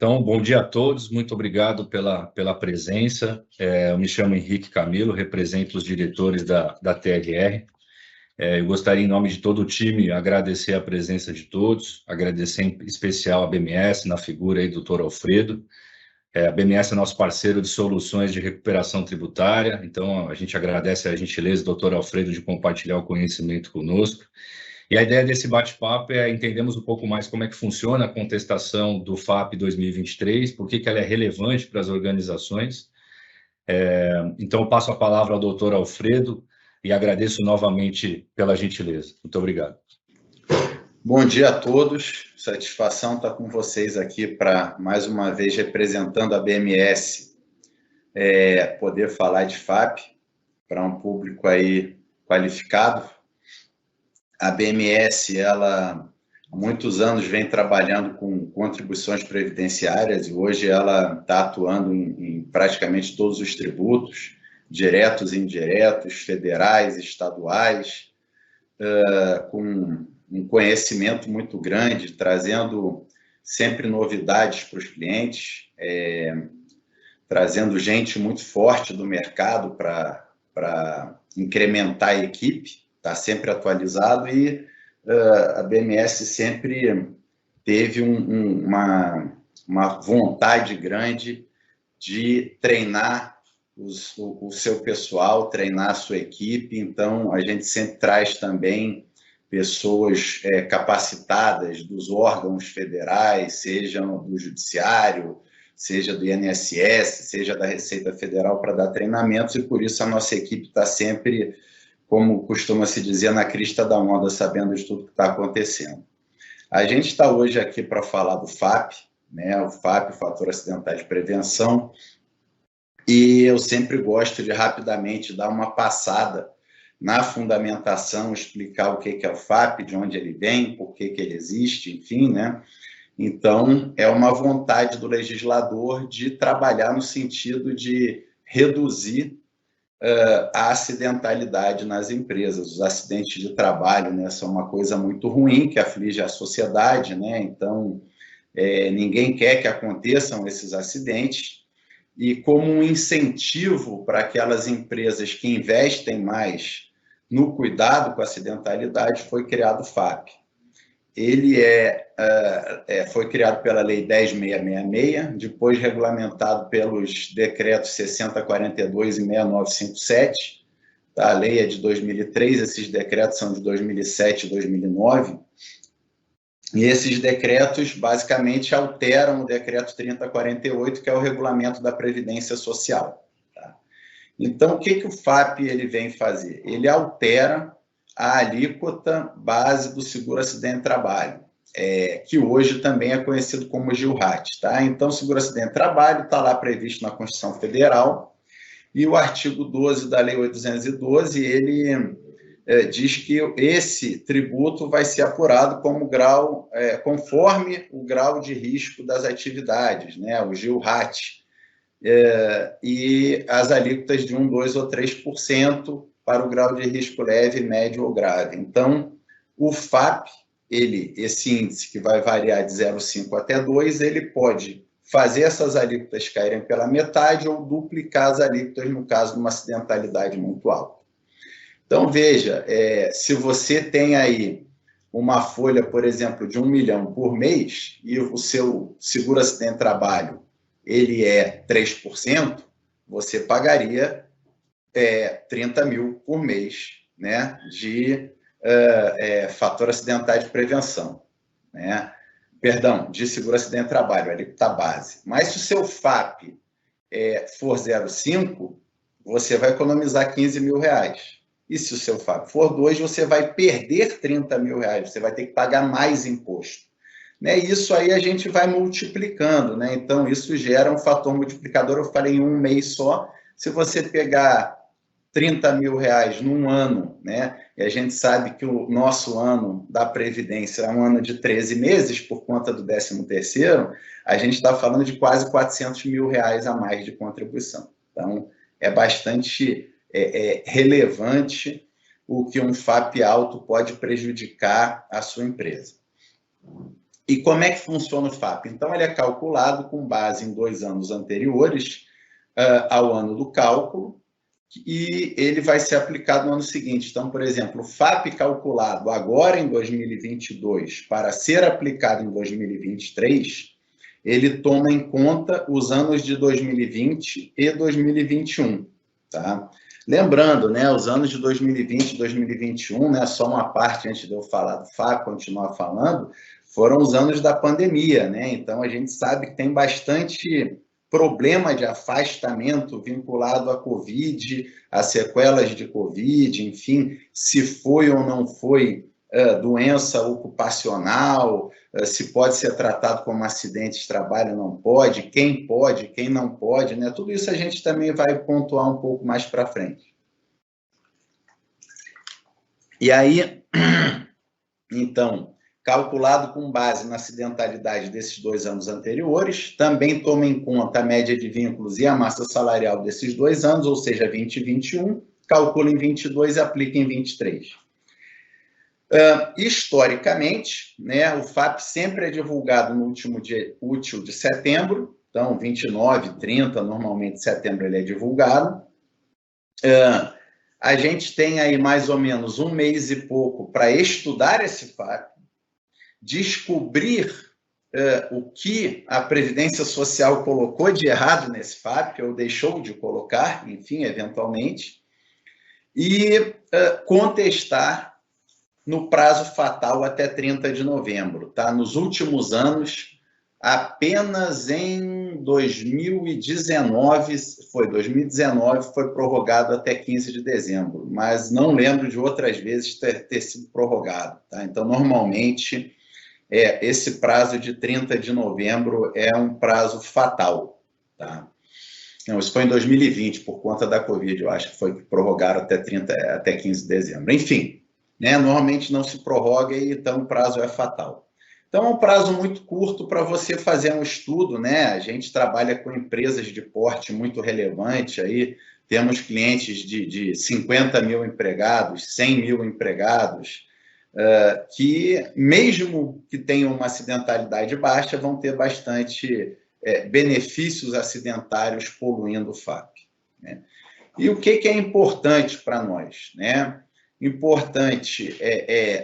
Então, bom dia a todos, muito obrigado pela presença. Eu me chamo Henrique Camilo, represento os diretores da TRR. Eu gostaria, em nome de todo o time, agradecer a presença de todos, agradecer em especial a BMS, na figura aí do Dr. Alfredo. A BMS é nosso parceiro de soluções de recuperação tributária, então a gente agradece a gentileza do Dr. Alfredo de compartilhar o conhecimento conosco. E a ideia desse bate-papo é entendermos um pouco mais como é que funciona a contestação do FAP 2023, por que ela é relevante para as organizações. Então, eu passo a palavra ao doutor Alfredo e agradeço novamente pela gentileza. Muito obrigado. Bom dia a todos, satisfação estar com vocês aqui para, mais uma vez, representando a BMS, poder falar de FAP para um público aí qualificado. A BMS, ela há muitos anos vem trabalhando com contribuições previdenciárias e hoje ela está atuando em praticamente todos os tributos, diretos e indiretos, federais, estaduais, com um conhecimento muito grande, trazendo sempre novidades para os clientes, trazendo gente muito forte do mercado para incrementar a equipe, está sempre atualizado e a BMS sempre teve uma vontade grande de treinar o seu pessoal, treinar a sua equipe, então a gente sempre traz também pessoas capacitadas dos órgãos federais, sejam do Judiciário, seja do INSS, seja da Receita Federal, para dar treinamentos, e por isso a nossa equipe está sempre, como costuma se dizer, na crista da onda, sabendo de tudo que está acontecendo. A gente está hoje aqui para falar do FAP, né? O FAP, Fator Acidental de Prevenção, e eu sempre gosto de rapidamente dar uma passada na fundamentação, explicar o que é o FAP, de onde ele vem, por que ele existe, enfim, né? Então, é uma vontade do legislador de trabalhar no sentido de reduzir a acidentalidade nas empresas. Os acidentes de trabalho, né, são uma coisa muito ruim que aflige a sociedade, né? Então, ninguém quer que aconteçam esses acidentes, e como um incentivo para aquelas empresas que investem mais no cuidado com a acidentalidade, foi criado o FAP. Ele foi criado pela Lei 10.666, depois regulamentado pelos decretos 6042 e 6957. Tá? A lei é de 2003, esses decretos são de 2007 e 2009. E esses decretos, basicamente, alteram o decreto 3048, que é o regulamento da Previdência Social. Tá? Então, o que o FAP ele vem fazer? Ele altera a alíquota base do seguro-acidente-trabalho, que hoje também é conhecido como GILRAT. Tá? Então, seguro-acidente-trabalho está lá previsto na Constituição Federal, e o artigo 12 da Lei 812, ele diz que esse tributo vai ser apurado como grau, conforme o grau de risco das atividades, né? O GILRAT, e as alíquotas de 1%, 2% ou 3% para o grau de risco leve, médio ou grave. Então, o FAP, esse índice que vai variar de 0,5 até 2, ele pode fazer essas alíquotas caírem pela metade ou duplicar as alíquotas no caso de uma acidentalidade muito alta. Então, veja, se você tem aí uma folha, por exemplo, de 1 milhão por mês e o seu seguro-acidente-trabalho ele é 3%, você pagaria 30 mil por mês, né, de fator acidental de prevenção, né? Perdão, de seguro-acidente-trabalho, ali está a base. Mas se o seu FAP for 0,5, você vai economizar 15 mil reais. E se o seu FAP for 2, você vai perder 30 mil reais, você vai ter que pagar mais imposto. Né? Isso aí a gente vai multiplicando, né? Então isso gera um fator multiplicador, eu falei em um mês só. Se você pegar 30 mil reais num ano, né? E a gente sabe que o nosso ano da Previdência é um ano de 13 meses, por conta do 13º, a gente está falando de quase 400 mil reais a mais de contribuição. Então, é bastante relevante o que um FAP alto pode prejudicar a sua empresa. E como é que funciona o FAP? Então, ele é calculado com base em 2 anos anteriores ao ano do cálculo, e ele vai ser aplicado no ano seguinte. Então, por exemplo, o FAP calculado agora em 2022 para ser aplicado em 2023, ele toma em conta os anos de 2020 e 2021, tá? Lembrando, né, os anos de 2020 e 2021, né, só uma parte antes de eu falar do FAP, continuar falando, foram os anos da pandemia, né? Então, a gente sabe que tem bastante problema de afastamento vinculado à Covid, a sequelas de Covid, enfim, se foi ou não foi doença ocupacional, se pode ser tratado como acidente de trabalho, não pode, quem não pode, né? Tudo isso a gente também vai pontuar um pouco mais para frente. E aí, então, calculado com base na acidentalidade desses 2 anos anteriores, também toma em conta a média de vínculos e a massa salarial desses 2 anos, ou seja, 20 e 21, calcula em 22 e aplica em 23. Historicamente, né, o FAP sempre é divulgado no último dia útil de setembro, então 29, 30, normalmente setembro ele é divulgado. A gente tem aí mais ou menos 1 mês e pouco para estudar esse FAP, descobrir o que a Previdência Social colocou de errado nesse FAP, ou deixou de colocar, enfim, eventualmente, e contestar no prazo fatal até 30 de novembro. Tá? Nos últimos anos, apenas em 2019 foi prorrogado até 15 de dezembro, mas não lembro de outras vezes ter sido prorrogado. Tá? Então, normalmente, esse prazo de 30 de novembro é um prazo fatal. Tá? Não, isso foi em 2020, por conta da Covid, eu acho que foi prorrogado até 15 de dezembro. Enfim, né, normalmente não se prorroga e então o prazo é fatal. Então, é um prazo muito curto para você fazer um estudo, né? A gente trabalha com empresas de porte muito relevante, aí temos clientes de 50 mil empregados, 100 mil empregados, que, mesmo que tenham uma acidentalidade baixa, vão ter bastante benefícios acidentários poluindo o FAP. Né? E o que é importante para nós, né? Importante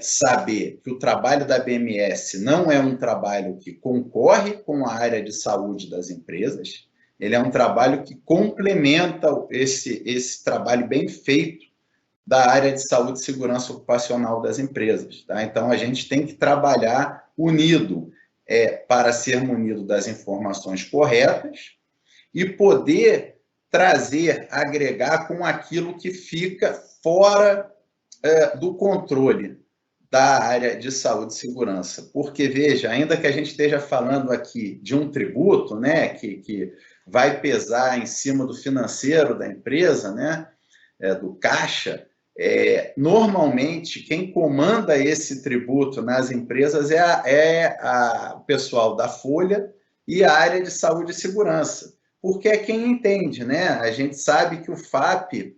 saber que o trabalho da BMS não é um trabalho que concorre com a área de saúde das empresas, ele é um trabalho que complementa esse trabalho bem feito da área de saúde e segurança ocupacional das empresas. Tá? Então, a gente tem que trabalhar unido para ser munido das informações corretas e poder trazer, agregar com aquilo que fica fora do controle da área de saúde e segurança. Porque, veja, ainda que a gente esteja falando aqui de um tributo, né, que vai pesar em cima do financeiro da empresa, né, do caixa, normalmente quem comanda esse tributo nas empresas é o pessoal da Folha e a área de saúde e segurança, porque é quem entende, né? A gente sabe que o FAP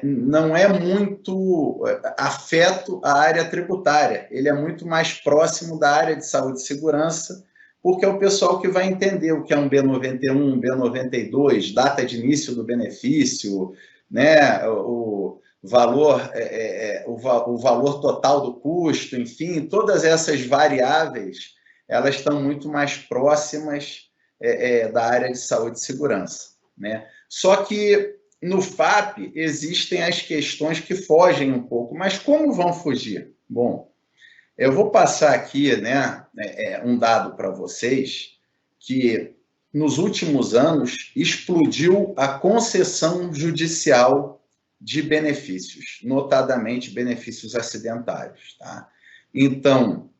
não é muito afeto à área tributária, ele é muito mais próximo da área de saúde e segurança, porque é o pessoal que vai entender o que é um B91, B92, data de início do benefício, né, o valor total do custo, enfim, todas essas variáveis, elas estão muito mais próximas da área de saúde e segurança. Né? Só que no FAP existem as questões que fogem um pouco, mas como vão fugir? Bom, eu vou passar aqui, né, um dado para vocês, que nos últimos anos explodiu a concessão judicial de benefícios, notadamente benefícios acidentários. Tá? Então,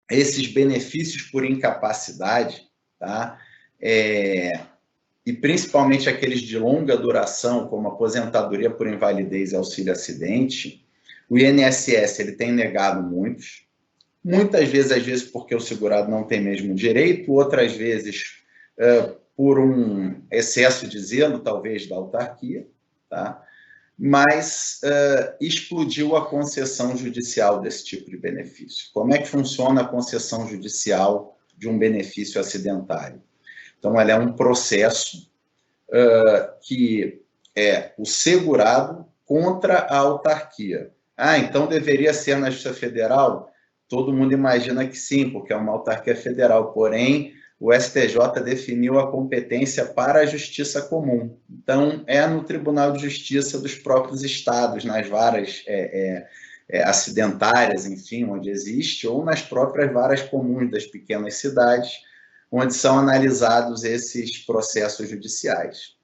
esses benefícios por incapacidade, tá? E principalmente aqueles de longa duração, como aposentadoria por invalidez e auxílio-acidente, o INSS ele tem negado muitas vezes, às vezes porque o segurado não tem mesmo direito, outras vezes por um excesso de zelo, talvez, da autarquia, tá? mas explodiu a concessão judicial desse tipo de benefício. Como é que funciona a concessão judicial de um benefício acidentário? Então, ela é um processo que é o segurado contra a autarquia. Ah, então deveria ser na Justiça Federal? Todo mundo imagina que sim, porque é uma autarquia federal, porém, o STJ definiu a competência para a justiça comum. Então, é no Tribunal de Justiça dos próprios estados, nas varas acidentárias, enfim, onde existe, ou nas próprias varas comuns das pequenas cidades, onde são analisados esses processos judiciais.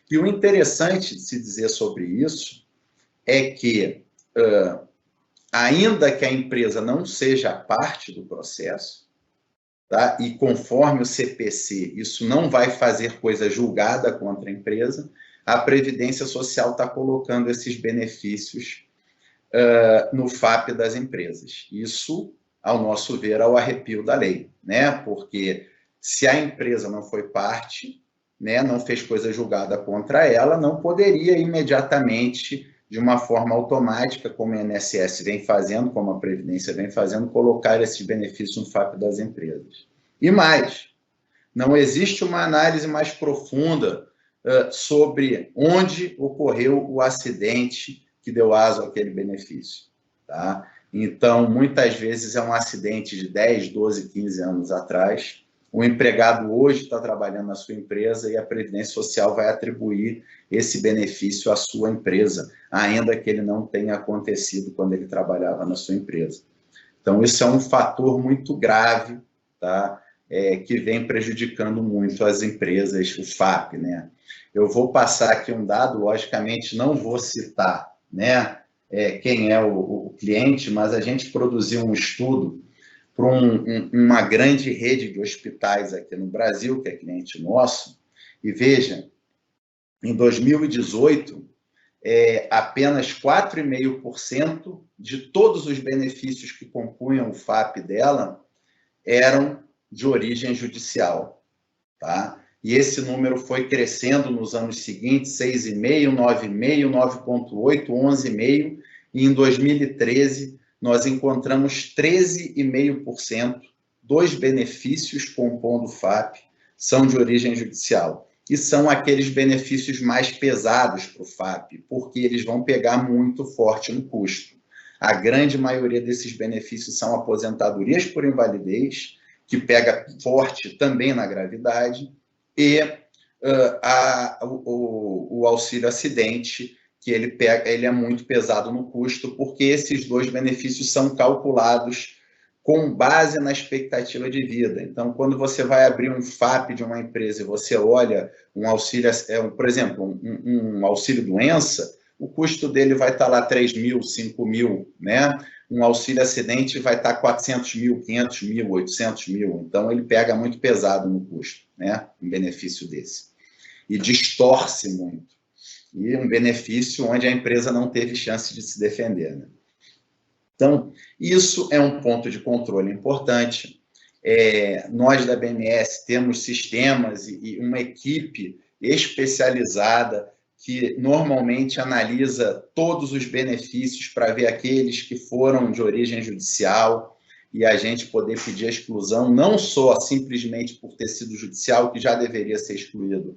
E o interessante de se dizer sobre isso é que, ainda que a empresa não seja parte do processo, tá? E conforme o CPC, isso não vai fazer coisa julgada contra a empresa, a Previdência Social está colocando esses benefícios no FAP das empresas. Isso, ao nosso ver, ao arrepio da lei, né? Porque se a empresa não foi parte, né, não fez coisa julgada contra ela, não poderia imediatamente, de uma forma automática, como o INSS vem fazendo, como a Previdência vem fazendo, colocar esses benefícios no FAP das empresas. E mais, não existe uma análise mais profunda sobre onde ocorreu o acidente que deu aso àquele benefício. Tá? Então, muitas vezes é um acidente de 10, 12, 15 anos atrás. O empregado hoje está trabalhando na sua empresa e a Previdência Social vai atribuir esse benefício à sua empresa, ainda que ele não tenha acontecido quando ele trabalhava na sua empresa. Então, isso é um fator muito grave, tá? Que vem prejudicando muito as empresas, o FAP, né? Eu vou passar aqui um dado, logicamente não vou citar, né, quem é o cliente, mas a gente produziu um estudo para uma grande rede de hospitais aqui no Brasil, que é cliente nosso, e veja, em 2018, apenas 4,5% de todos os benefícios que compunham o FAP dela eram de origem judicial, tá? E esse número foi crescendo nos anos seguintes, 6,5%, 9,5%, 9,8%, 11,5%, e em 2013 nós encontramos 13,5% dos benefícios compondo o FAP são de origem judicial. E são aqueles benefícios mais pesados para o FAP, porque eles vão pegar muito forte no custo. A grande maioria desses benefícios são aposentadorias por invalidez, que pega forte também na gravidade, e o auxílio acidente, que ele é muito pesado no custo, porque esses dois benefícios são calculados com base na expectativa de vida. Então, quando você vai abrir um FAP de uma empresa e você olha um auxílio, por exemplo, um auxílio doença, o custo dele vai estar lá 3 mil, 5 mil, né? Um auxílio acidente vai estar 400 mil, 500 mil, 800 mil. Então, ele pega muito pesado no custo, né? Um benefício desse. E distorce muito. E um benefício onde a empresa não teve chance de se defender, né? Então, isso é um ponto de controle importante. Nós da BMS temos sistemas e uma equipe especializada que normalmente analisa todos os benefícios para ver aqueles que foram de origem judicial e a gente poder pedir a exclusão, não só simplesmente por ter sido judicial, que já deveria ser excluído,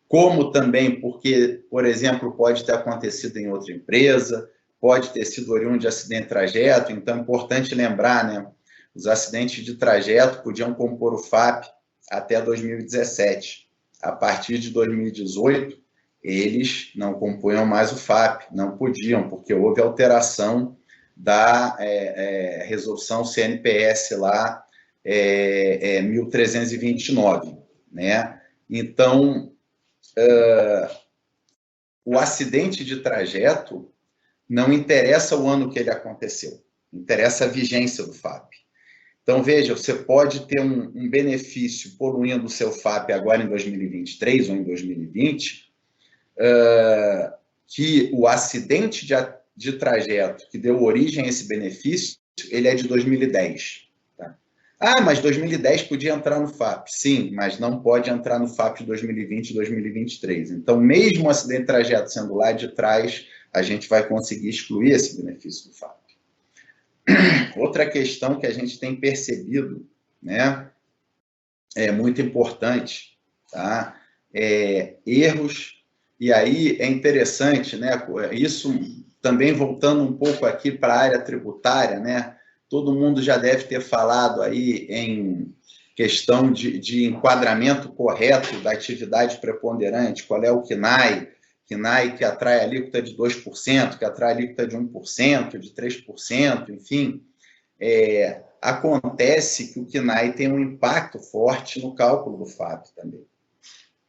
como também porque, por exemplo, pode ter acontecido em outra empresa, pode ter sido oriundo de acidente de trajeto. Então é importante lembrar, né? Os acidentes de trajeto podiam compor o FAP até 2017. A partir de 2018, eles não compunham mais o FAP, não podiam, porque houve alteração da resolução CNPS lá, 1329, né? Então, o acidente de trajeto não interessa o ano que ele aconteceu, interessa a vigência do FAP. Então, veja, você pode ter um benefício poluindo o seu FAP agora em 2023 ou em 2020, que o acidente de trajeto que deu origem a esse benefício, ele é de 2010. Tá? Ah, mas 2010 podia entrar no FAP. Sim, mas não pode entrar no FAP de 2020 e 2023. Então, mesmo o acidente de trajeto sendo lá de trás, a gente vai conseguir excluir esse benefício do FAP. Outra questão que a gente tem percebido, né, é muito importante, tá? Erros, e aí é interessante, né, isso também voltando um pouco aqui para a área tributária, né, todo mundo já deve ter falado aí em questão de enquadramento correto da atividade preponderante, qual é o KNAI que atrai alíquota de 2%, que atrai alíquota de 1%, de 3%, enfim, acontece que o KNAI tem um impacto forte no cálculo do FAP também.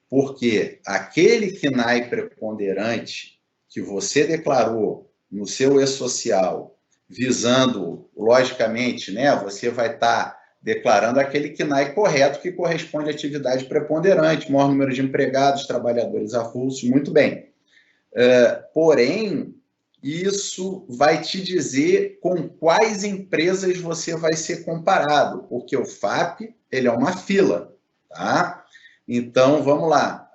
Porque aquele KNAI preponderante que você declarou no seu e-social, visando, logicamente, né, você vai estar declarando aquele KNAI correto que corresponde à atividade preponderante, maior número de empregados, trabalhadores avulsos, muito bem. Porém, isso vai te dizer com quais empresas você vai ser comparado, porque o FAP, ele é uma fila, tá? Então, vamos lá.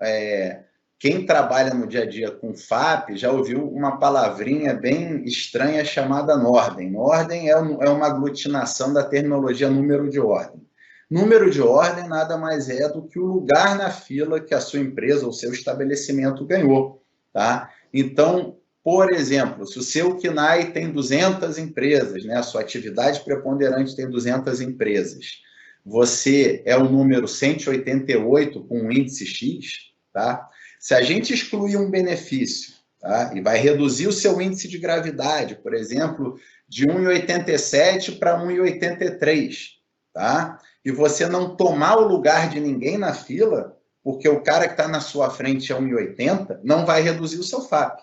Quem trabalha no dia a dia com FAP já ouviu uma palavrinha bem estranha chamada Norden. Norden é uma aglutinação da terminologia número de ordem. Número de ordem nada mais é do que o lugar na fila que a sua empresa ou seu estabelecimento ganhou, tá? Então, por exemplo, se o seu KNAI tem 200 empresas, né, a sua atividade preponderante tem 200 empresas, você é o número 188 com um índice X, tá? Se a gente excluir um benefício, tá, e vai reduzir o seu índice de gravidade, por exemplo, de 1,87 para 1,83, tá? E você não tomar o lugar de ninguém na fila, porque o cara que está na sua frente é 1,80, não vai reduzir o seu FAP.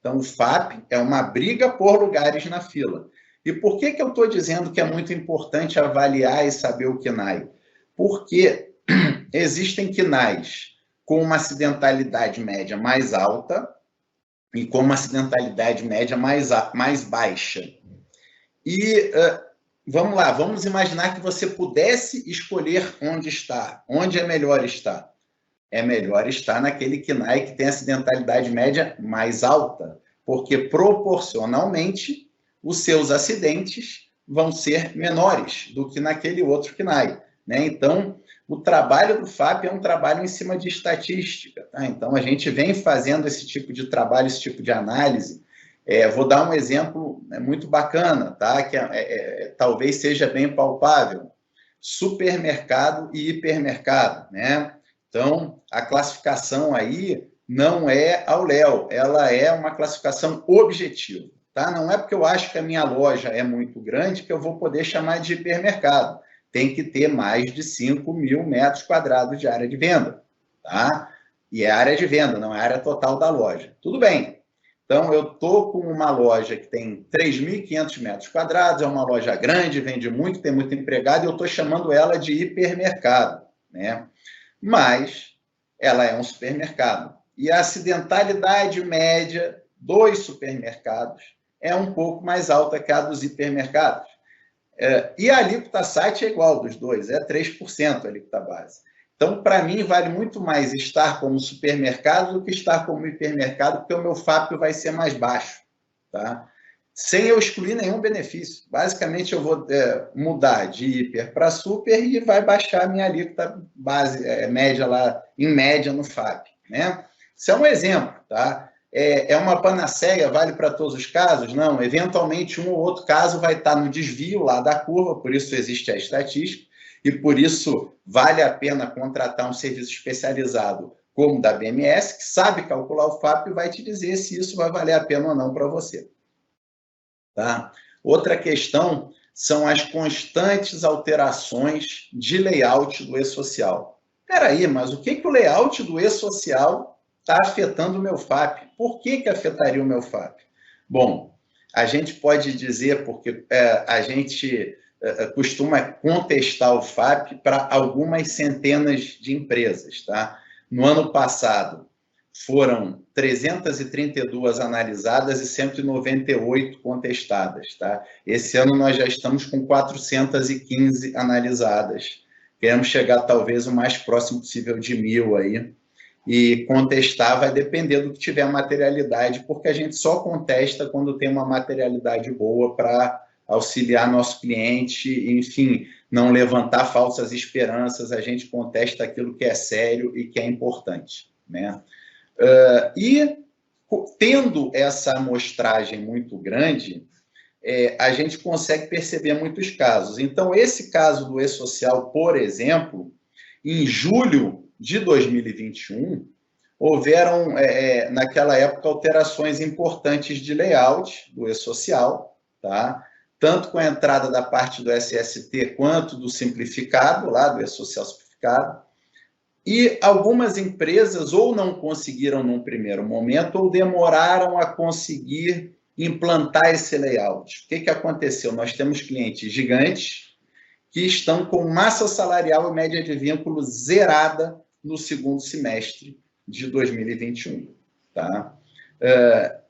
Então, o FAP é uma briga por lugares na fila. E por que eu estou dizendo que é muito importante avaliar e saber o KNAI? Porque existem KNAIs com uma acidentalidade média mais alta e com uma acidentalidade média mais baixa. E vamos lá, vamos imaginar que você pudesse escolher onde estar. Onde é melhor estar? É melhor estar naquele KNAI que tem acidentalidade média mais alta, porque proporcionalmente os seus acidentes vão ser menores do que naquele outro KNAI, né? Então, o trabalho do FAP é um trabalho em cima de estatística, tá? Então, a gente vem fazendo esse tipo de trabalho, esse tipo de análise. Vou dar um exemplo muito bacana, tá? Que talvez seja bem palpável. Supermercado e hipermercado, né? Então, a classificação aí não é ao léu, ela é uma classificação objetiva, tá? Não é porque eu acho que a minha loja é muito grande que eu vou poder chamar de hipermercado. Tem que ter mais de 5.000 metros quadrados de área de venda, tá? E é área de venda, não é área total da loja. Tudo bem. Então, eu estou com uma loja que tem 3.500 metros quadrados, é uma loja grande, vende muito, tem muito empregado, e eu estou chamando ela de hipermercado, né? Mas ela é um supermercado. E a acidentalidade média dos supermercados é um pouco mais alta que a dos hipermercados. E a alíquota SAT é igual dos dois, é 3% a alíquota base. Então, para mim, vale muito mais estar como supermercado do que estar como hipermercado, porque o meu FAP vai ser mais baixo, tá? Sem eu excluir nenhum benefício. Basicamente, eu vou mudar de hiper para super e vai baixar a minha alíquota base, média lá, em média no FAP, né? Isso é um exemplo, tá? É uma panaceia, vale para todos os casos? Não, eventualmente um ou outro caso vai estar no desvio lá da curva, por isso existe a estatística, e por isso vale a pena contratar um serviço especializado como da BMS, que sabe calcular o FAP e vai te dizer se isso vai valer a pena ou não para você. Tá? Outra questão são as constantes alterações de layout do e-social. Espera aí, mas o que o layout do e-social está afetando o meu FAP? Por que afetaria o meu FAP? Bom, a gente pode dizer, porque a gente costuma contestar o FAP para algumas centenas de empresas, tá? No ano passado, foram 332 analisadas e 198 contestadas, tá? Esse ano nós já estamos com 415 analisadas. Queremos chegar talvez o mais próximo possível de 1.000 aí. e contestar vai depender do que tiver materialidade, porque a gente só contesta quando tem uma materialidade boa para auxiliar nosso cliente, enfim, não levantar falsas esperanças, a gente contesta aquilo que é sério e que é importante, né? E tendo essa amostragem muito grande, a gente consegue perceber muitos casos. Então, esse caso do E-Social, por exemplo, em julho de 2021, houveram, naquela época, alterações importantes de layout do E-Social, tá? Tanto com a entrada da parte do SST quanto do simplificado, lá do E-Social simplificado, e algumas empresas ou não conseguiram num primeiro momento ou demoraram a conseguir implantar esse layout. O que aconteceu? Nós temos clientes gigantes que estão com massa salarial e média de vínculo zerada no segundo semestre de 2021. Tá?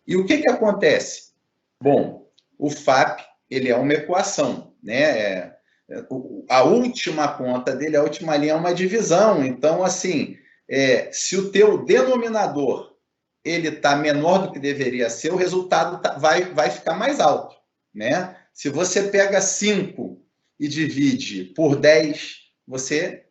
E o que acontece? Bom, o FAP ele é uma equação, né? A última conta dele, a última linha é uma divisão. Então, assim, se o teu denominador ele está menor do que deveria ser, o resultado vai ficar mais alto, né? Se você pega 5 e divide por 10, você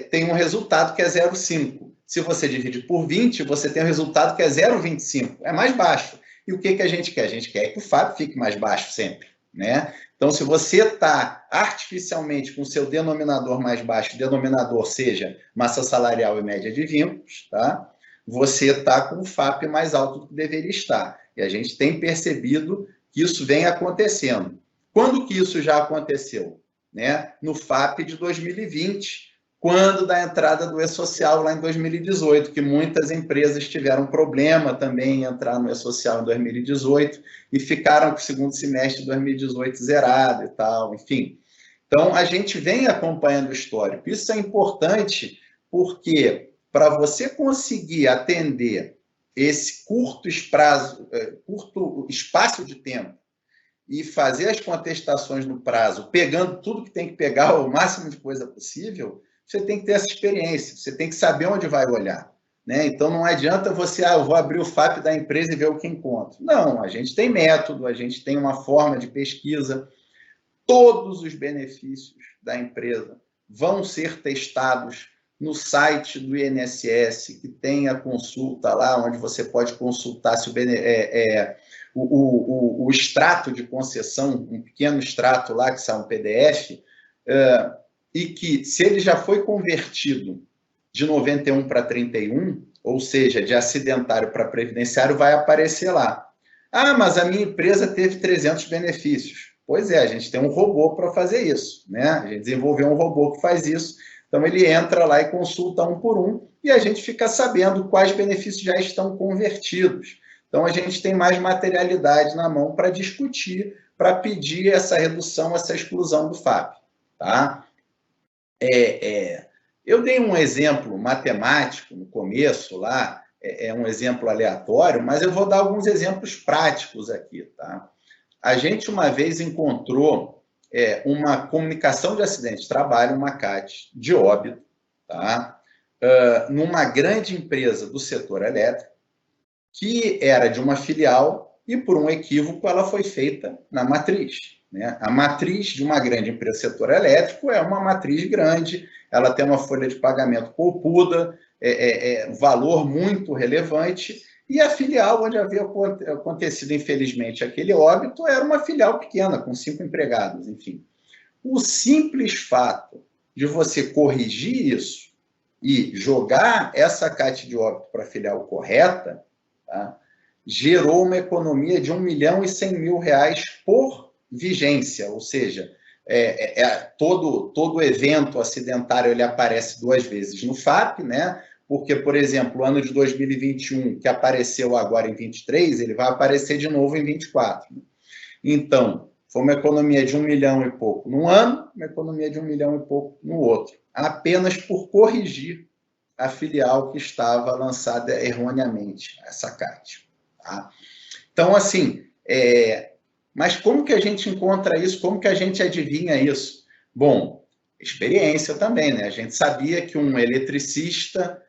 tem um resultado que é 0,5. Se você divide por 20, você tem um resultado que é 0,25. É mais baixo. E o que a gente quer? A gente quer que o FAP fique mais baixo sempre, né? Então, se você está artificialmente com o seu denominador mais baixo, denominador seja massa salarial e média de vínculos, tá? Você está com o FAP mais alto do que deveria estar. E a gente tem percebido que isso vem acontecendo. Quando que isso já aconteceu? Né? No FAP de 2020, quando da entrada do E-Social lá em 2018, que muitas empresas tiveram problema também em entrar no E-Social em 2018 e ficaram com o segundo semestre de 2018 zerado e tal, enfim. Então, a gente vem acompanhando o histórico. Isso é importante porque para você conseguir atender esse curto espaço de tempo e fazer as contestações no prazo, pegando tudo que tem que pegar, o máximo de coisa possível, você tem que ter essa experiência, você tem que saber onde vai olhar, né? Então, não adianta você, eu vou abrir o FAP da empresa e ver o que encontro. Não, a gente tem método, a gente tem uma forma de pesquisa, todos os benefícios da empresa vão ser testados no site do INSS, que tem a consulta lá, onde você pode consultar se o extrato de concessão, um pequeno extrato lá, que sai um PDF, e que, se ele já foi convertido de 91 para 31, ou seja, de acidentário para previdenciário, vai aparecer lá. Ah, mas a minha empresa teve 300 benefícios. Pois é, a gente tem um robô para fazer isso, né? A gente desenvolveu um robô que faz isso. Então, ele entra lá e consulta um por um e a gente fica sabendo quais benefícios já estão convertidos. Então, a gente tem mais materialidade na mão para discutir, para pedir essa redução, essa exclusão do FAP. Tá? Eu dei um exemplo matemático no começo lá, um exemplo aleatório, mas eu vou dar alguns exemplos práticos aqui. Tá? A gente uma vez encontrou uma comunicação de acidente de trabalho, uma CAT de óbito, tá? Numa grande empresa do setor elétrico, que era de uma filial e, por um equívoco, ela foi feita na matriz. Né? A matriz de uma grande empresa do setor elétrico é uma matriz grande, ela tem uma folha de pagamento poupuda, valor muito relevante, e a filial onde havia acontecido, infelizmente, aquele óbito era uma filial pequena, com 5 empregados, enfim. O simples fato de você corrigir isso e jogar essa CAT de óbito para a filial correta, tá, gerou uma economia de R$1.100.000 por vigência, ou seja, todo evento acidentário ele aparece 2 vezes no FAP, né? Porque, por exemplo, o ano de 2021, que apareceu agora em 23, ele vai aparecer de novo em 24. Então, foi uma economia de 1 milhão e pouco num ano, uma economia de 1 milhão e pouco no outro, apenas por corrigir a filial que estava lançada erroneamente, essa CAT. Tá? Então, assim, mas como que a gente encontra isso? Como que a gente adivinha isso? Bom, experiência também, né? A gente sabia que um eletricista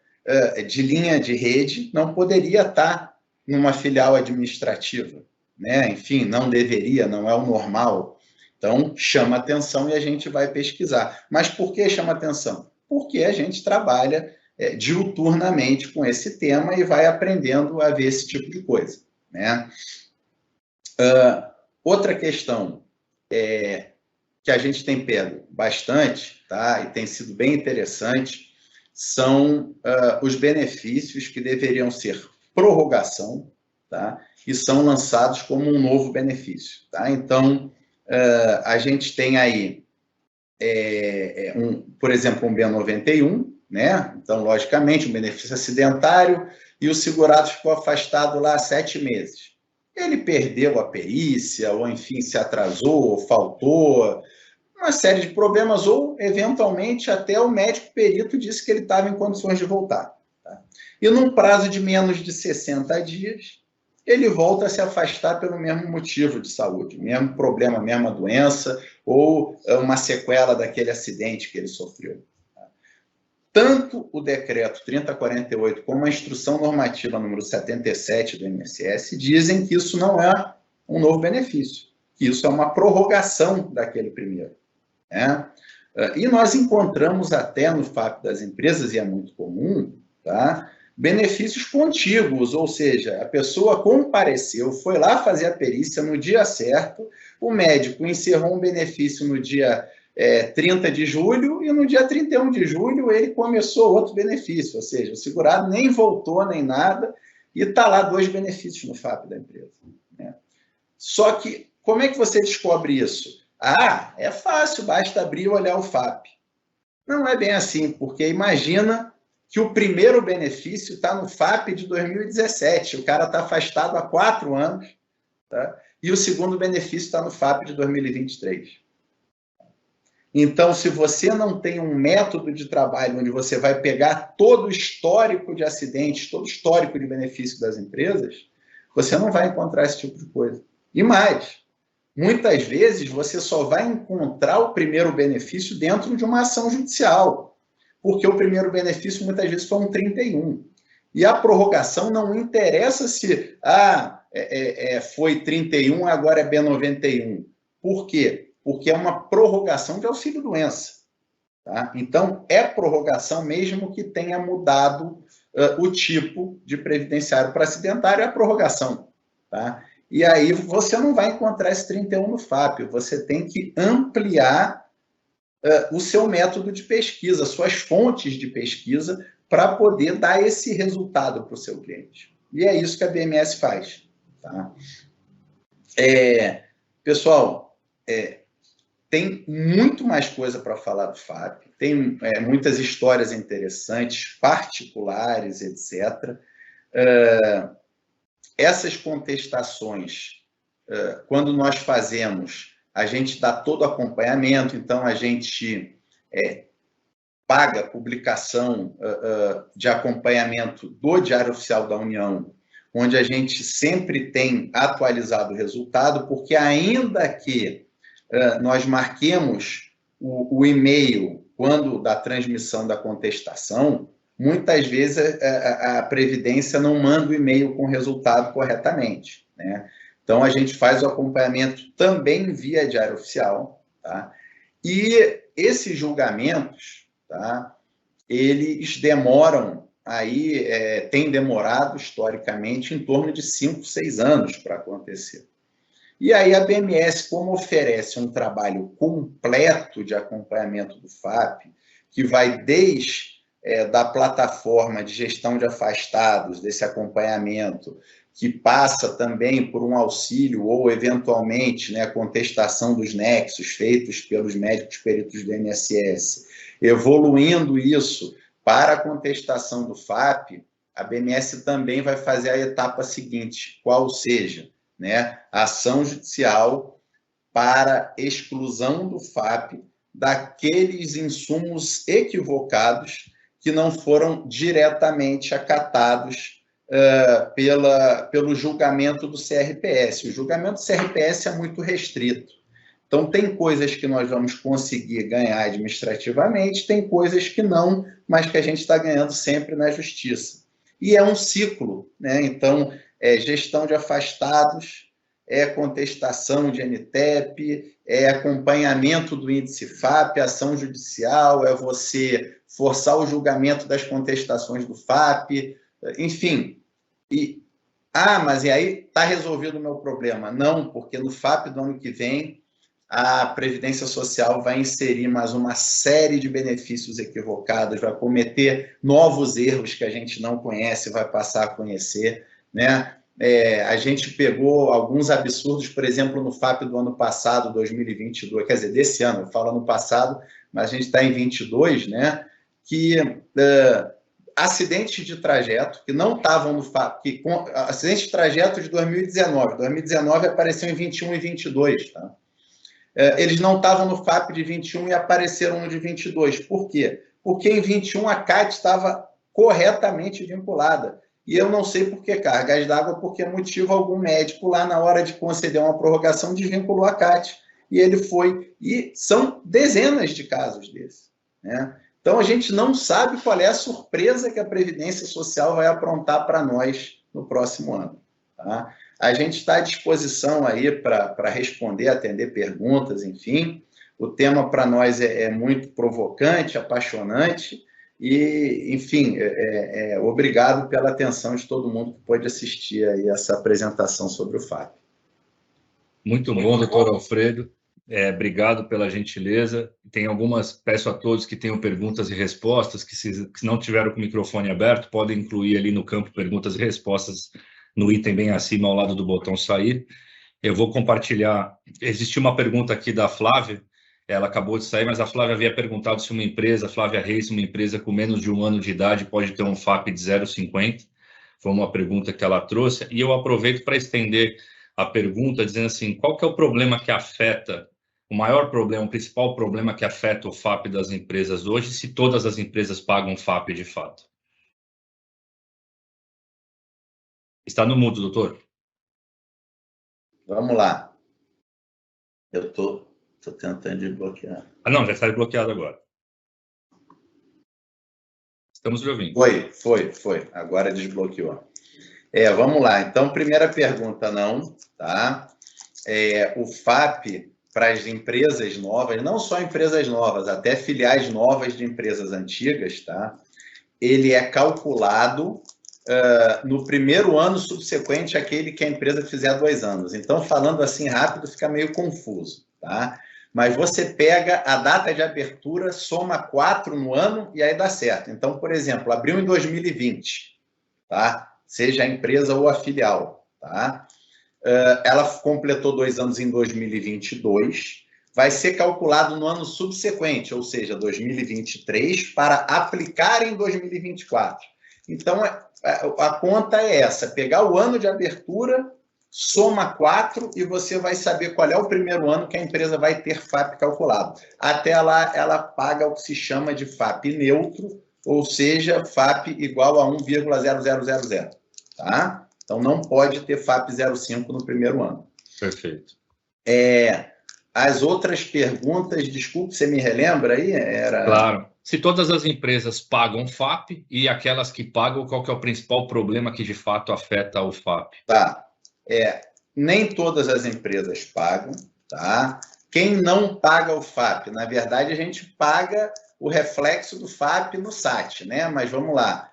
de linha de rede não poderia estar numa filial administrativa, né? Enfim, não deveria, não é o normal. Então, chama atenção e a gente vai pesquisar. Mas por que chama atenção? Porque a gente trabalha diuturnamente com esse tema e vai aprendendo a ver esse tipo de coisa, né? Outra questão que a gente tem pego bastante, tá? E tem sido bem interessante, são os benefícios que deveriam ser prorrogação, tá? E são lançados como um novo benefício, tá? Então, a gente tem aí, por exemplo, um B91, né? Então, logicamente, um benefício acidentário, e o segurado ficou afastado lá 7 meses. Ele perdeu a perícia, ou enfim, se atrasou, ou faltou, uma série de problemas, ou eventualmente até o médico perito disse que ele estava em condições de voltar. Tá? E num prazo de menos de 60 dias, ele volta a se afastar pelo mesmo motivo de saúde, mesmo problema, mesma doença, ou uma sequela daquele acidente que ele sofreu. Tanto o decreto 3048 como a instrução normativa número 77 do INSS dizem que isso não é um novo benefício, que isso é uma prorrogação daquele primeiro. Né? E nós encontramos até no FAP das empresas, e é muito comum, tá? Benefícios contíguos, ou seja, a pessoa compareceu, foi lá fazer a perícia no dia certo, o médico encerrou um benefício no dia 30 de julho, e no dia 31 de julho ele começou outro benefício, ou seja, o segurado nem voltou nem nada, e está lá 2 benefícios no FAP da empresa. Né? Só que, como é que você descobre isso? Ah, é fácil, basta abrir e olhar o FAP. Não é bem assim, porque imagina que o primeiro benefício está no FAP de 2017, o cara está afastado há 4 anos, tá? E o segundo benefício está no FAP de 2023. Então, se você não tem um método de trabalho onde você vai pegar todo o histórico de acidentes, todo o histórico de benefício das empresas, você não vai encontrar esse tipo de coisa. E mais, muitas vezes você só vai encontrar o primeiro benefício dentro de uma ação judicial, porque o primeiro benefício muitas vezes foi um 31. E a prorrogação não interessa se foi 31, agora é B91. Por quê? Porque é uma prorrogação de auxílio-doença. Tá? Então, é prorrogação mesmo que tenha mudado o tipo de previdenciário para acidentário, é a prorrogação. Tá? E aí você não vai encontrar esse 31 no FAP, você tem que ampliar o seu método de pesquisa, suas fontes de pesquisa, para poder dar esse resultado para o seu cliente. E é isso que a BMS faz. Tá? Pessoal, tem muito mais coisa para falar do FAP, tem muitas histórias interessantes, particulares, etc. Essas contestações, quando nós fazemos, a gente dá todo o acompanhamento, então a gente paga publicação de acompanhamento do Diário Oficial da União, onde a gente sempre tem atualizado o resultado, porque ainda que nós marquemos o e-mail quando da transmissão da contestação, muitas vezes a Previdência não manda o e-mail com o resultado corretamente. Né? Então, a gente faz o acompanhamento também via Diário Oficial. Tá? E esses julgamentos, tá? Eles demoram, tem demorado historicamente em torno de 5, 6 anos para acontecer. E aí a BMS, como oferece um trabalho completo de acompanhamento do FAP, que vai desde da plataforma de gestão de afastados, desse acompanhamento, que passa também por um auxílio ou, eventualmente, a contestação dos nexos feitos pelos médicos peritos do INSS, evoluindo isso para a contestação do FAP, a BMS também vai fazer a etapa seguinte, qual seja, ação judicial para exclusão do FAP daqueles insumos equivocados que não foram diretamente acatados pelo julgamento do CRPS. O julgamento do CRPS é muito restrito. Então, tem coisas que nós vamos conseguir ganhar administrativamente, tem coisas que não, mas que a gente está ganhando sempre na justiça. E é um ciclo, né? Então, é gestão de afastados, é contestação de NTEP, é acompanhamento do índice FAP, ação judicial, é você forçar o julgamento das contestações do FAP, enfim. Mas e aí está resolvido o meu problema? Não, porque no FAP do ano que vem a Previdência Social vai inserir mais uma série de benefícios equivocados, vai cometer novos erros que a gente não conhece, vai passar a conhecer, né? A gente pegou alguns absurdos, por exemplo, no FAP do ano passado, 2022, quer dizer, desse ano, eu falo ano passado, mas a gente está em 22, né? Que acidentes de trajeto que não estavam no FAP, acidentes de trajeto de 2019 apareceu em 21 e 22, tá? Eles não estavam no FAP de 21 e apareceram no de 22. Por quê? Porque em 21 a CAT estava corretamente vinculada. E eu não sei por que cargas d'água, porque motivo algum médico lá na hora de conceder uma prorrogação desvinculou a CAT. E ele foi. E são dezenas de casos desses, né? Então a gente não sabe qual é a surpresa que a Previdência Social vai aprontar para nós no próximo ano, tá? A gente está à disposição aí para responder, atender perguntas, enfim. O tema para nós é muito provocante, apaixonante e, enfim, obrigado pela atenção de todo mundo que pôde assistir aí essa apresentação sobre o FAP. Muito bom, doutor Alfredo. Obrigado pela gentileza. Tem peço a todos que tenham perguntas e respostas, que se não tiveram com o microfone aberto, podem incluir ali no campo perguntas e respostas no item bem acima, ao lado do botão sair. Eu vou compartilhar. Existiu uma pergunta aqui da Flávia, ela acabou de sair, mas a Flávia havia perguntado se uma empresa, Flávia Reis, uma empresa com menos de 1 ano de idade pode ter um FAP de 0,50. Foi uma pergunta que ela trouxe, e eu aproveito para estender a pergunta, dizendo assim, qual que é o problema que afeta, o maior problema, o principal problema que afeta o FAP das empresas hoje, se todas as empresas pagam FAP de fato? Está no mudo, doutor. Vamos lá. Eu estou tentando desbloquear. Não, já está desbloqueado agora. Estamos lhe ouvindo. Foi. Agora desbloqueou. Vamos lá. Então, primeira pergunta, não, tá? O FAP para as empresas novas, não só empresas novas, até filiais novas de empresas antigas, tá? Ele é calculado no primeiro ano subsequente àquele que a empresa fizer 2 anos. Então, falando assim rápido, fica meio confuso, tá? Mas você pega a data de abertura, soma 4 no ano e aí dá certo. Então, por exemplo, abriu em 2020, tá? Seja a empresa ou a filial, tá? Ela completou 2 anos em 2022, vai ser calculado no ano subsequente, ou seja, 2023, para aplicar em 2024. Então, a conta é essa, pegar o ano de abertura, soma 4 e você vai saber qual é o primeiro ano que a empresa vai ter FAP calculado. Até lá, ela paga o que se chama de FAP neutro, ou seja, FAP igual a 1,0000, tá? Então, não pode ter FAP 0,5 no primeiro ano. Perfeito. As outras perguntas, desculpe, você me relembra aí? Claro. Se todas as empresas pagam FAP e aquelas que pagam, qual que é o principal problema que de fato afeta o FAP? Tá. Nem todas as empresas pagam, tá? Quem não paga o FAP, na verdade, a gente paga o reflexo do FAP no SAT, né? Mas vamos lá.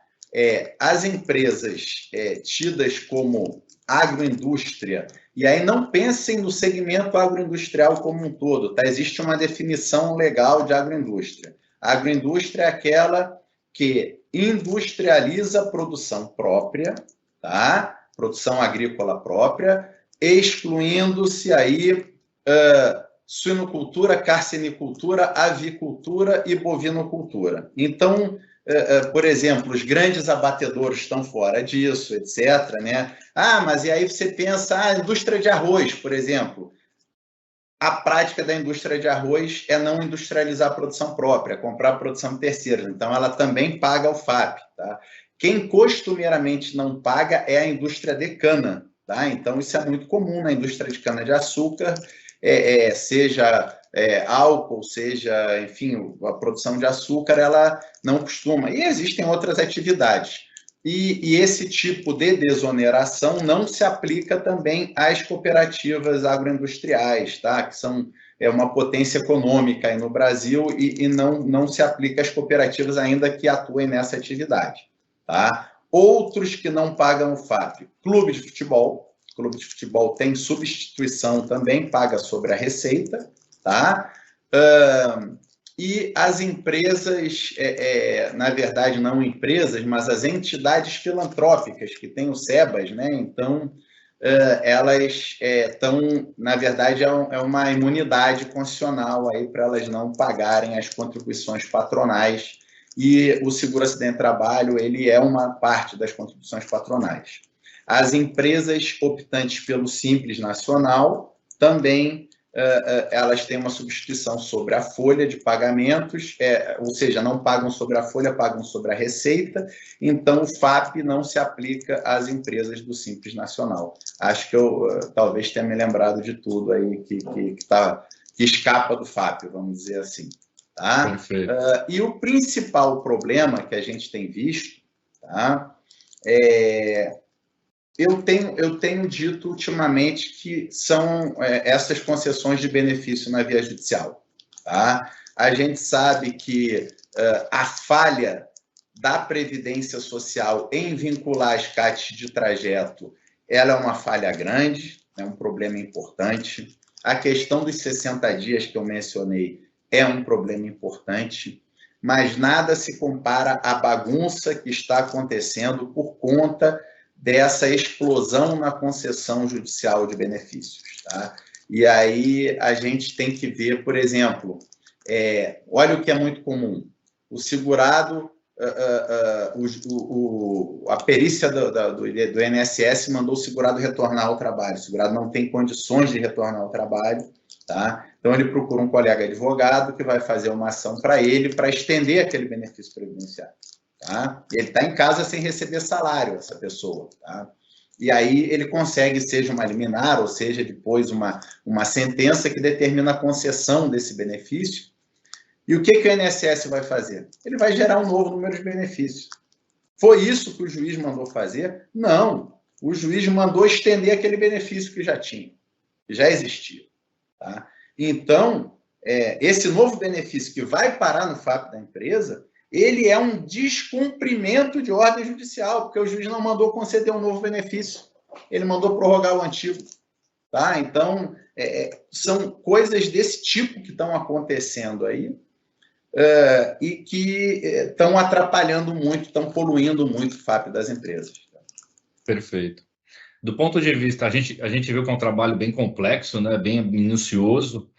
As empresas tidas como agroindústria, e aí não pensem no segmento agroindustrial como um todo, tá? Existe uma definição legal de agroindústria. A agroindústria é aquela que industrializa a produção própria, tá? Produção agrícola própria, excluindo-se aí suinocultura, carcinicultura, avicultura e bovinocultura. Então, por exemplo, os grandes abatedouros estão fora disso, etc., né? Mas e aí você pensa, a indústria de arroz, por exemplo. A prática da indústria de arroz é não industrializar a produção própria, comprar a produção de terceiros. Então, ela também paga o FAP, tá? Quem costumeiramente não paga é a indústria de cana, tá? Então, isso é muito comum na indústria de cana-de-açúcar seja álcool, seja, enfim, a produção de açúcar, ela não costuma. E existem outras atividades. E esse tipo de desoneração não se aplica também às cooperativas agroindustriais, tá? Que são uma potência econômica aí no Brasil e não se aplica às cooperativas ainda que atuem nessa atividade. Tá? Outros que não pagam o FAP, clube de futebol tem substituição também, paga sobre a receita, tá? E as empresas, na verdade não empresas, mas as entidades filantrópicas, que tem o SEBAS, né? Então, elas estão, na verdade, é uma imunidade constitucional aí para elas não pagarem as contribuições patronais, e o seguro-acidente de trabalho, ele é uma parte das contribuições patronais. As empresas optantes pelo Simples Nacional também elas têm uma substituição sobre a folha de pagamentos, ou seja, não pagam sobre a folha, pagam sobre a receita, então o FAP não se aplica às empresas do Simples Nacional. Acho que eu talvez tenha me lembrado de tudo aí que escapa do FAP, vamos dizer assim. Tá? E o principal problema que a gente tem visto, tá? Eu tenho dito ultimamente que são essas concessões de benefício na via judicial. Tá? A gente sabe que a falha da Previdência Social em vincular as CATs de trajeto, ela é uma falha grande, é um problema importante. A questão dos 60 dias que eu mencionei é um problema importante, mas nada se compara à bagunça que está acontecendo por conta dessa explosão na concessão judicial de benefícios. Tá? E aí a gente tem que ver, por exemplo, olha o que é muito comum, o segurado, a perícia do INSS mandou o segurado retornar ao trabalho, o segurado não tem condições de retornar ao trabalho, tá? Então ele procura um colega advogado que vai fazer uma ação para ele, para estender aquele benefício previdenciário. Tá? Ele está em casa sem receber salário, essa pessoa. Tá? E aí ele consegue, seja uma liminar, ou seja, depois uma sentença que determina a concessão desse benefício. E o que o INSS vai fazer? Ele vai gerar um novo número de benefícios. Foi isso que o juiz mandou fazer? Não. O juiz mandou estender aquele benefício que já tinha, que já existia. Tá? Então, esse novo benefício que vai parar no FAP da empresa, ele é um descumprimento de ordem judicial, porque o juiz não mandou conceder um novo benefício, ele mandou prorrogar o antigo. Tá? Então, são coisas desse tipo que estão acontecendo aí e que estão atrapalhando muito, estão poluindo muito o FAP das empresas. Perfeito. Do ponto de vista, a gente viu que é um trabalho bem complexo, né? Bem minucioso.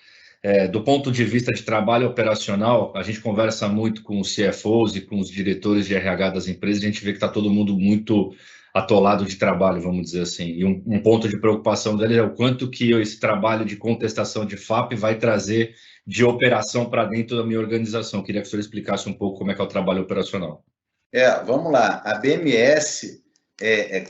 Do ponto de vista de trabalho operacional, a gente conversa muito com os CFOs e com os diretores de RH das empresas, a gente vê que está todo mundo muito atolado de trabalho, vamos dizer assim. E um ponto de preocupação deles é o quanto que esse trabalho de contestação de FAP vai trazer de operação para dentro da minha organização. Queria que o senhor explicasse um pouco como é que é o trabalho operacional. Vamos lá. A BMS,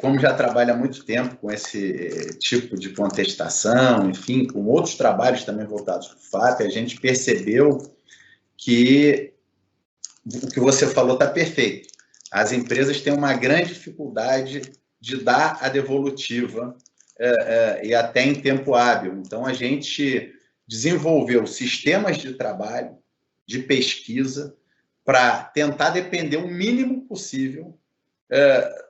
como já trabalha há muito tempo com esse tipo de contestação, enfim, com outros trabalhos também voltados para o FAP, a gente percebeu que o que você falou está perfeito. As empresas têm uma grande dificuldade de dar a devolutiva e até em tempo hábil. Então, a gente desenvolveu sistemas de trabalho, de pesquisa, para tentar depender o mínimo possível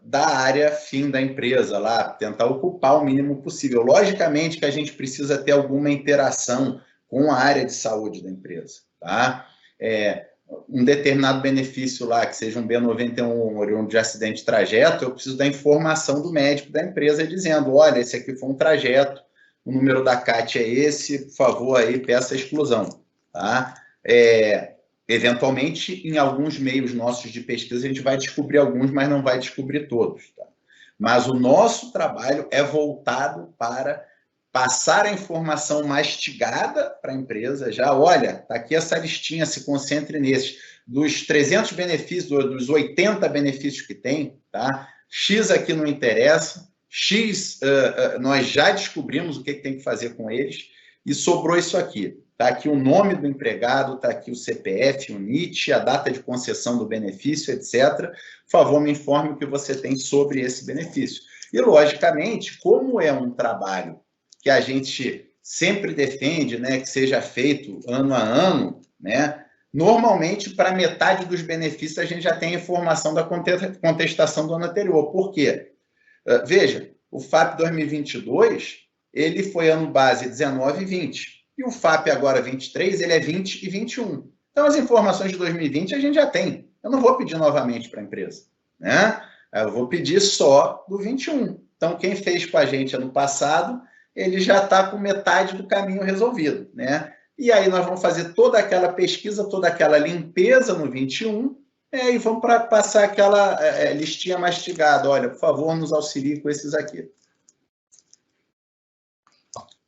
da área fim da empresa, lá, tentar ocupar o mínimo possível. Logicamente que a gente precisa ter alguma interação com a área de saúde da empresa. Tá? Um determinado benefício lá, que seja um B91 oriundo de acidente de trajeto, eu preciso da informação do médico da empresa dizendo, olha, esse aqui foi um trajeto, o número da CAT é esse, por favor, aí peça a exclusão. Tá? Eventualmente, em alguns meios nossos de pesquisa, a gente vai descobrir alguns, mas não vai descobrir todos. Tá? Mas o nosso trabalho é voltado para passar a informação mastigada para a empresa, já, olha, está aqui essa listinha, se concentre nesses. Dos 300 benefícios, dos 80 benefícios que tem, tá? X aqui não interessa, X nós já descobrimos o que tem que fazer com eles, e sobrou isso aqui. Está aqui o nome do empregado, está aqui o CPF, o NIT, a data de concessão do benefício, etc. Por favor, me informe o que você tem sobre esse benefício. E, logicamente, como é um trabalho que a gente sempre defende, né, que seja feito ano a ano, né, normalmente, para metade dos benefícios, a gente já tem informação da contestação do ano anterior. Por quê? Veja, o FAP 2022, ele foi ano base 19 e 20. E o FAP agora 23, ele é 20 e 21. Então, as informações de 2020 a gente já tem. Eu não vou pedir novamente para a empresa, né? Eu vou pedir só do 21. Então, quem fez com a gente ano passado, ele já está com metade do caminho resolvido, né? E aí nós vamos fazer toda aquela pesquisa, toda aquela limpeza no 21, e vamos passar aquela listinha mastigada. Olha, por favor, nos auxilie com esses aqui.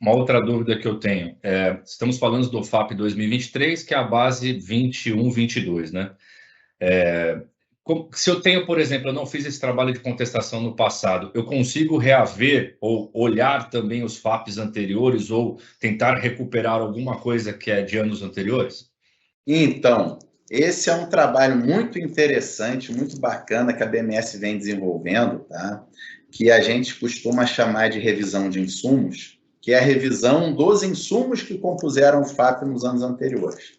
Uma outra dúvida que eu tenho, estamos falando do FAP 2023, que é a base 21-22, né? Se eu tenho, por exemplo, eu não fiz esse trabalho de contestação no passado, eu consigo reaver ou olhar também os FAPs anteriores ou tentar recuperar alguma coisa que é de anos anteriores? Então, esse é um trabalho muito interessante, muito bacana que a BMS vem desenvolvendo, tá? Que a gente costuma chamar de revisão de insumos, que é a revisão dos insumos que compuseram o FAP nos anos anteriores.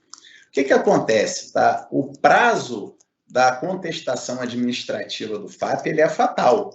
O que acontece? Tá? O prazo da contestação administrativa do FAP ele é fatal.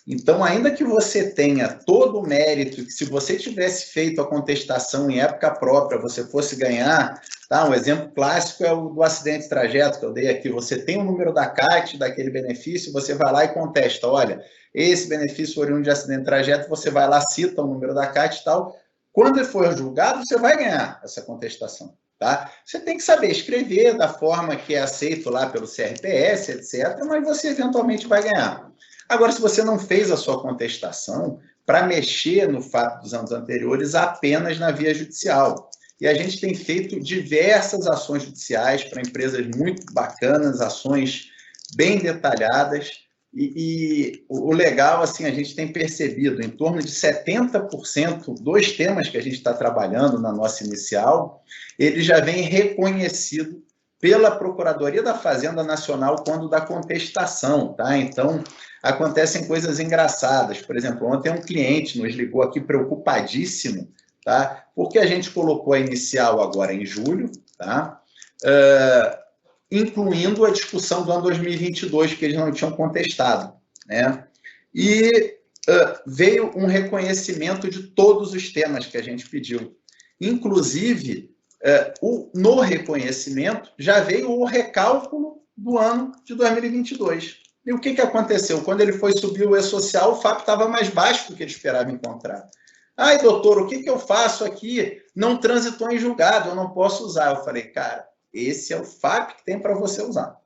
Então, ainda que você tenha todo o mérito, que se você tivesse feito a contestação em época própria, você fosse ganhar, tá? Um exemplo clássico é o do acidente de trajeto que eu dei aqui. Você tem o número da CAT, daquele benefício, você vai lá e contesta, olha, esse benefício oriundo de acidente de trajeto, você vai lá, cita o número da CAT e tal. Quando ele for julgado, você vai ganhar essa contestação. Tá? Você tem que saber escrever da forma que é aceito lá pelo CRPS, etc., mas você eventualmente vai ganhar. Agora, se você não fez a sua contestação, para mexer no FAP dos anos anteriores apenas na via judicial. E a gente tem feito diversas ações judiciais para empresas muito bacanas, ações bem detalhadas, e o legal, assim, a gente tem percebido em torno de 70% dos temas que a gente está trabalhando na nossa inicial, ele já vem reconhecido pela Procuradoria da Fazenda Nacional quando da contestação, tá? Então, acontecem coisas engraçadas. Por exemplo, ontem um cliente nos ligou aqui preocupadíssimo, tá? Porque a gente colocou a inicial agora em julho, tá? Incluindo a discussão do ano 2022, que eles não tinham contestado, né? E veio um reconhecimento de todos os temas que a gente pediu. Inclusive, no reconhecimento, já veio o recálculo do ano de 2022. E o que aconteceu? Quando ele foi subir o E-Social, o FAP estava mais baixo do que ele esperava encontrar. Ai, doutor, o que eu faço aqui? Não transitou em julgado, eu não posso usar. Eu falei, cara, esse é o FAP que tem para você usar.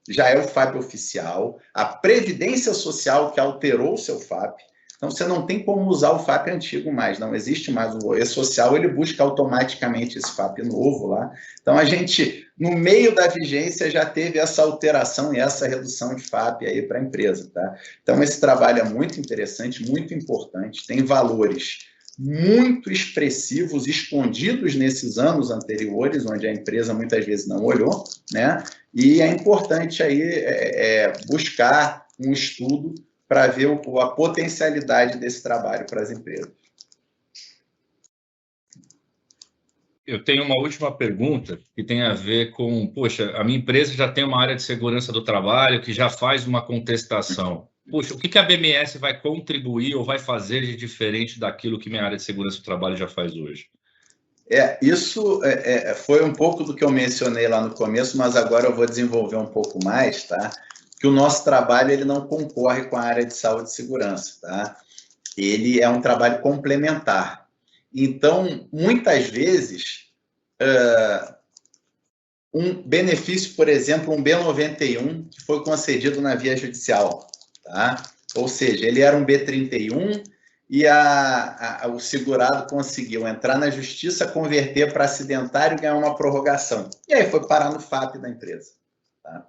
Já é o FAP oficial, a Previdência Social que alterou o seu FAP. Então, você não tem como usar o FAP antigo mais, não existe mais o E-Social, ele busca automaticamente esse FAP novo lá. Então, a gente, no meio da vigência, já teve essa alteração e essa redução de FAP aí para a empresa, tá? Então, esse trabalho é muito interessante, muito importante, tem valores muito expressivos, escondidos nesses anos anteriores, onde a empresa muitas vezes não olhou, né? E é importante aí buscar um estudo para ver a potencialidade desse trabalho para as empresas. Eu tenho uma última pergunta que tem a ver com, poxa, a minha empresa já tem uma área de segurança do trabalho que já faz uma contestação. Poxa, o que a BMS vai contribuir ou vai fazer de diferente daquilo que minha área de segurança do trabalho já faz hoje? Isso foi um pouco do que eu mencionei lá no começo, mas agora eu vou desenvolver um pouco mais, tá? Que o nosso trabalho ele não concorre com a área de saúde e segurança, tá? Ele é um trabalho complementar. Então, muitas vezes, um benefício, por exemplo, um B91, que foi concedido na via judicial, tá? Ou seja, ele era um B31 e o segurado conseguiu entrar na justiça, converter para acidentário e ganhar uma prorrogação. E aí foi parar no FAP da empresa, tá?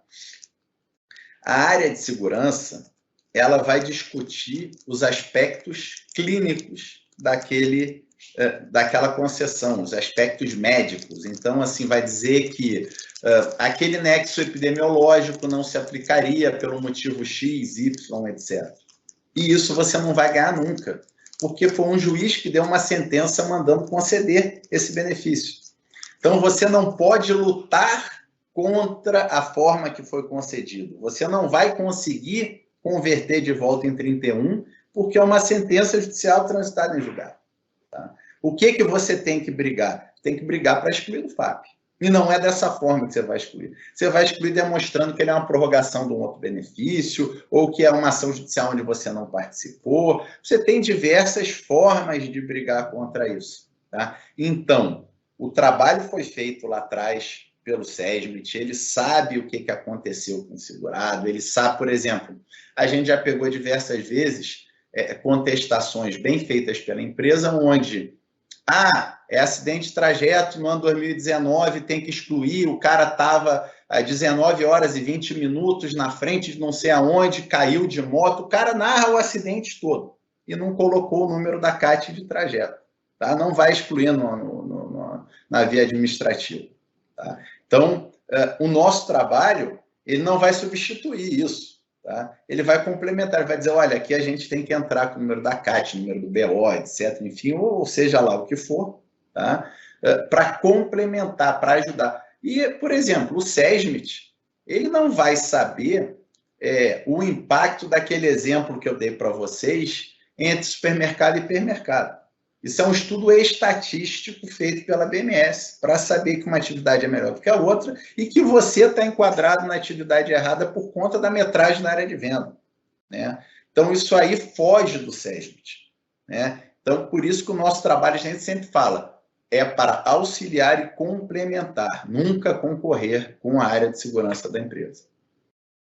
A área de segurança, ela vai discutir os aspectos clínicos daquele daquela concessão, os aspectos médicos. Então, assim, vai dizer que aquele nexo epidemiológico não se aplicaria pelo motivo X, Y, etc. E isso você não vai ganhar nunca, porque foi um juiz que deu uma sentença mandando conceder esse benefício. Então, você não pode lutar contra a forma que foi concedido. Você não vai conseguir converter de volta em 31, porque é uma sentença judicial transitada em julgado. Tá? O que você tem que brigar? Tem que brigar para excluir do FAP. E não é dessa forma que você vai excluir. Você vai excluir demonstrando que ele é uma prorrogação de um outro benefício, ou que é uma ação judicial onde você não participou. Você tem diversas formas de brigar contra isso. Tá? Então, o trabalho foi feito lá atrás pelo SESMIT, ele sabe o que aconteceu com o segurado, ele sabe, por exemplo, a gente já pegou diversas vezes contestações bem feitas pela empresa, onde é acidente de trajeto no ano 2019, tem que excluir, o cara estava a 19 horas e 20 minutos na frente de não sei aonde, caiu de moto, o cara narra o acidente todo e não colocou o número da CAT de trajeto. Tá? Não vai excluir na via administrativa. Tá? Então, o nosso trabalho, ele não vai substituir isso. Tá? Ele vai complementar, ele vai dizer, olha, aqui a gente tem que entrar com o número da CAT, número do BO, etc., enfim, ou seja lá o que for, tá? Para complementar, para ajudar. E, por exemplo, o SESMIT, ele não vai saber o impacto daquele exemplo que eu dei para vocês entre supermercado e hipermercado. Isso é um estudo estatístico feito pela BMS para saber que uma atividade é melhor do que a outra e que você está enquadrado na atividade errada por conta da metragem na área de venda. Né? Então, isso aí foge do SESMIT. Né? Então, por isso que o nosso trabalho, a gente sempre fala, é para auxiliar e complementar, nunca concorrer com a área de segurança da empresa.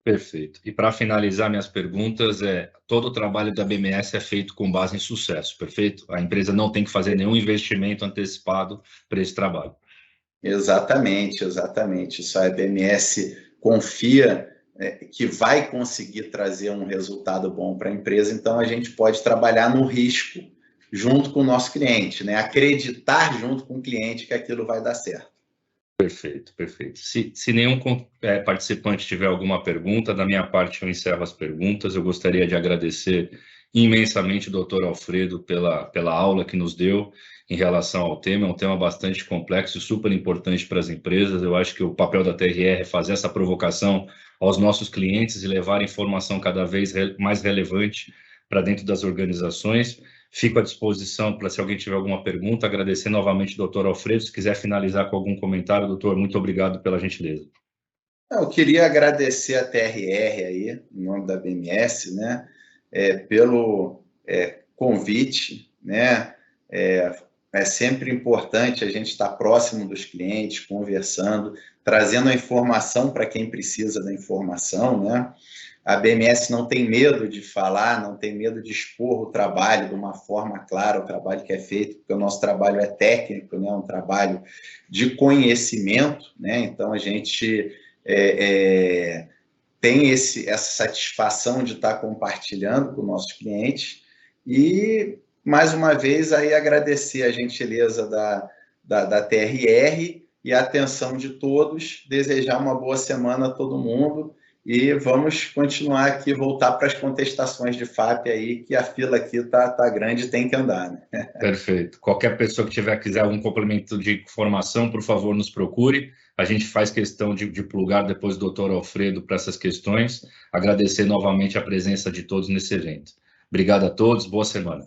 Perfeito. E para finalizar minhas perguntas, todo o trabalho da BMS é feito com base em sucesso, perfeito? A empresa não tem que fazer nenhum investimento antecipado para esse trabalho. Exatamente, exatamente. Isso a BMS confia que vai conseguir trazer um resultado bom para a empresa, então a gente pode trabalhar no risco junto com o nosso cliente, né? Acreditar junto com o cliente que aquilo vai dar certo. Perfeito, perfeito. Se nenhum participante tiver alguma pergunta, da minha parte eu encerro as perguntas. Eu gostaria de agradecer imensamente o Dr. Alfredo pela aula que nos deu em relação ao tema. É um tema bastante complexo e super importante para as empresas. Eu acho que o papel da TRR é fazer essa provocação aos nossos clientes e levar informação cada vez mais relevante para dentro das organizações. Fico à disposição para se alguém tiver alguma pergunta. Agradecer novamente o Dr. Alfredo. Se quiser finalizar com algum comentário, doutor, muito obrigado pela gentileza. Eu queria agradecer a TRR aí, em nome da BMS, né, pelo convite, né, é sempre importante a gente estar próximo dos clientes, conversando, trazendo a informação para quem precisa da informação, né. A BMS não tem medo de falar, não tem medo de expor o trabalho de uma forma clara, o trabalho que é feito, porque o nosso trabalho é técnico, né, um trabalho de conhecimento, né, então a gente tem essa satisfação de estar compartilhando com nossos clientes e, mais uma vez, aí agradecer a gentileza da TRR e a atenção de todos, desejar uma boa semana a todo mundo e vamos continuar aqui, voltar para as contestações de FAP aí, que a fila aqui está grande e tem que andar. Né? Perfeito. Qualquer pessoa que quiser algum complemento de informação, por favor, nos procure. A gente faz questão de plugar depois do Dr. Alfredo para essas questões. Agradecer novamente a presença de todos nesse evento. Obrigado a todos, boa semana.